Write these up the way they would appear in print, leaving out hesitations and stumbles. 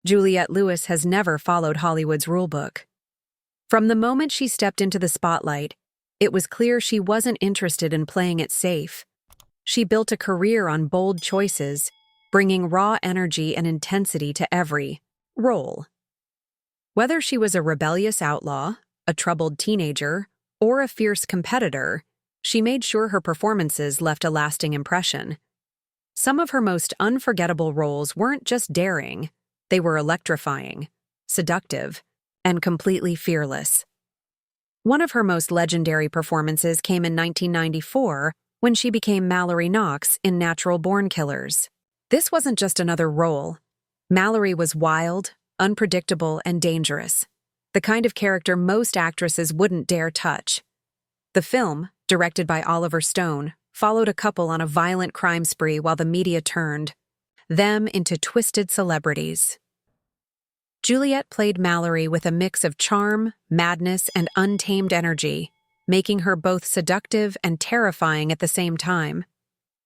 Juliette Lewis has never followed Hollywood's rulebook. From the moment she stepped into the spotlight, it was clear she wasn't interested in playing it safe. She built a career on bold choices, bringing raw energy and intensity to every role. Whether she was a rebellious outlaw, a troubled teenager, or a fierce competitor, she made sure her performances left a lasting impression. Some of her most unforgettable roles weren't just daring, they were electrifying, seductive, and completely fearless. One of her most legendary performances came in 1994 when she became Mallory Knox in Natural Born Killers. This wasn't just another role. Mallory was wild, unpredictable, and dangerous, the kind of character most actresses wouldn't dare touch. The film, directed by Oliver Stone, followed a couple on a violent crime spree while the media turned them into twisted celebrities. Juliette played Mallory with a mix of charm, madness, and untamed energy, making her both seductive and terrifying at the same time.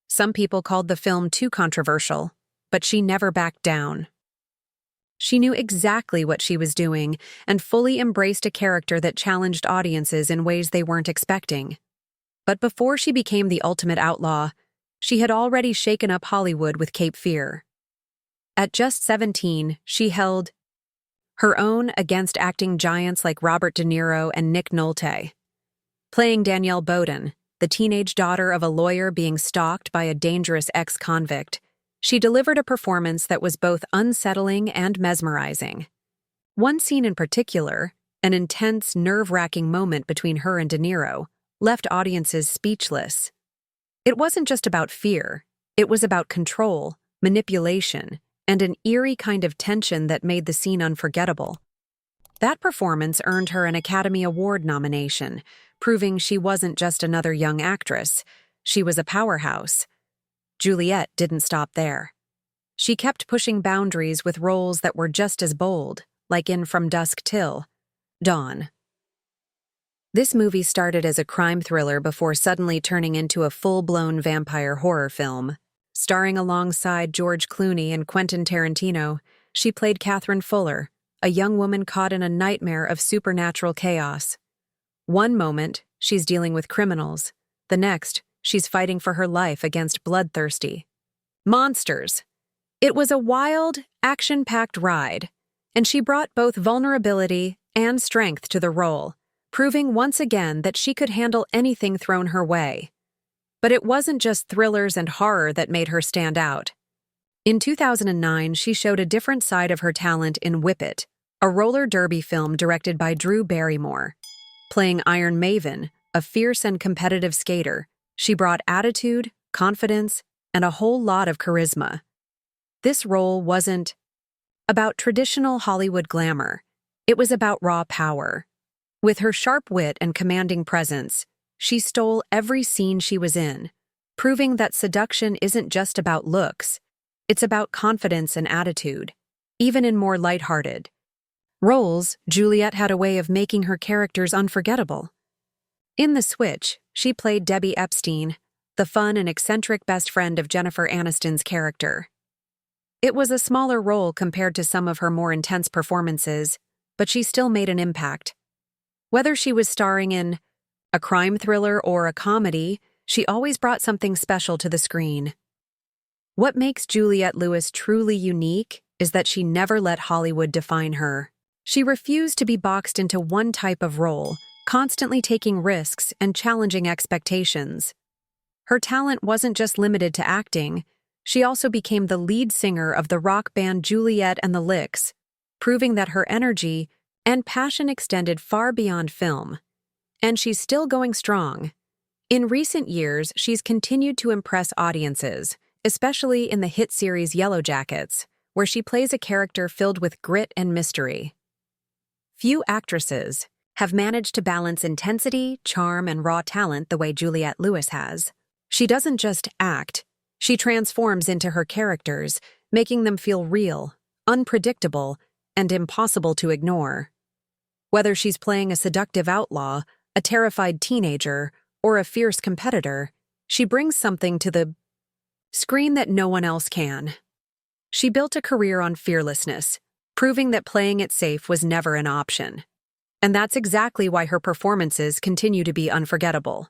Some people called the film too controversial, but she never backed down. She knew exactly what she was doing and fully embraced a character that challenged audiences in ways they weren't expecting. But before she became the ultimate outlaw, she had already shaken up Hollywood with Cape Fear. At just 17, she held her own against acting giants like Robert De Niro and Nick Nolte. Playing Danielle Bowden, the teenage daughter of a lawyer being stalked by a dangerous ex-convict, she delivered a performance that was both unsettling and mesmerizing. One scene in particular, an intense, nerve-wracking moment between her and De Niro, left audiences speechless. It wasn't just about fear, it was about control, manipulation, and an eerie kind of tension that made the scene unforgettable. That performance earned her an Academy Award nomination, proving she wasn't just another young actress, she was a powerhouse. Juliette didn't stop there. She kept pushing boundaries with roles that were just as bold, like in From Dusk Till Dawn. This movie started as a crime thriller before suddenly turning into a full-blown vampire horror film. Starring alongside George Clooney and Quentin Tarantino, she played Catherine Fuller, a young woman caught in a nightmare of supernatural chaos. One moment, she's dealing with criminals. The next, she's fighting for her life against bloodthirsty monsters. It was a wild, action-packed ride, and she brought both vulnerability and strength to the role, proving once again that she could handle anything thrown her way. But it wasn't just thrillers and horror that made her stand out. In 2009, she showed a different side of her talent in Whip It, a roller derby film directed by Drew Barrymore. Playing Iron Maven, a fierce and competitive skater, she brought attitude, confidence, and a whole lot of charisma. This role wasn't about traditional Hollywood glamour. It was about raw power. With her sharp wit and commanding presence, she stole every scene she was in, proving that seduction isn't just about looks, it's about confidence and attitude, even in more lighthearted roles. Juliette had a way of making her characters unforgettable. In The Switch, she played Debbie Epstein, the fun and eccentric best friend of Jennifer Aniston's character. It was a smaller role compared to some of her more intense performances, but she still made an impact. Whether she was starring in a crime thriller or a comedy, she always brought something special to the screen. What makes Juliette Lewis truly unique is that she never let Hollywood define her. She refused to be boxed into one type of role, constantly taking risks and challenging expectations. Her talent wasn't just limited to acting, she also became the lead singer of the rock band Juliette and the Licks, proving that her energy and passion extended far beyond film. And she's still going strong. In recent years, she's continued to impress audiences, especially in the hit series Yellowjackets, where she plays a character filled with grit and mystery. Few actresses have managed to balance intensity, charm, and raw talent the way Juliette Lewis has. She doesn't just act, she transforms into her characters, making them feel real, unpredictable, and impossible to ignore. Whether she's playing a seductive outlaw, a terrified teenager, or a fierce competitor, she brings something to the screen that no one else can. She built a career on fearlessness, proving that playing it safe was never an option. And that's exactly why her performances continue to be unforgettable.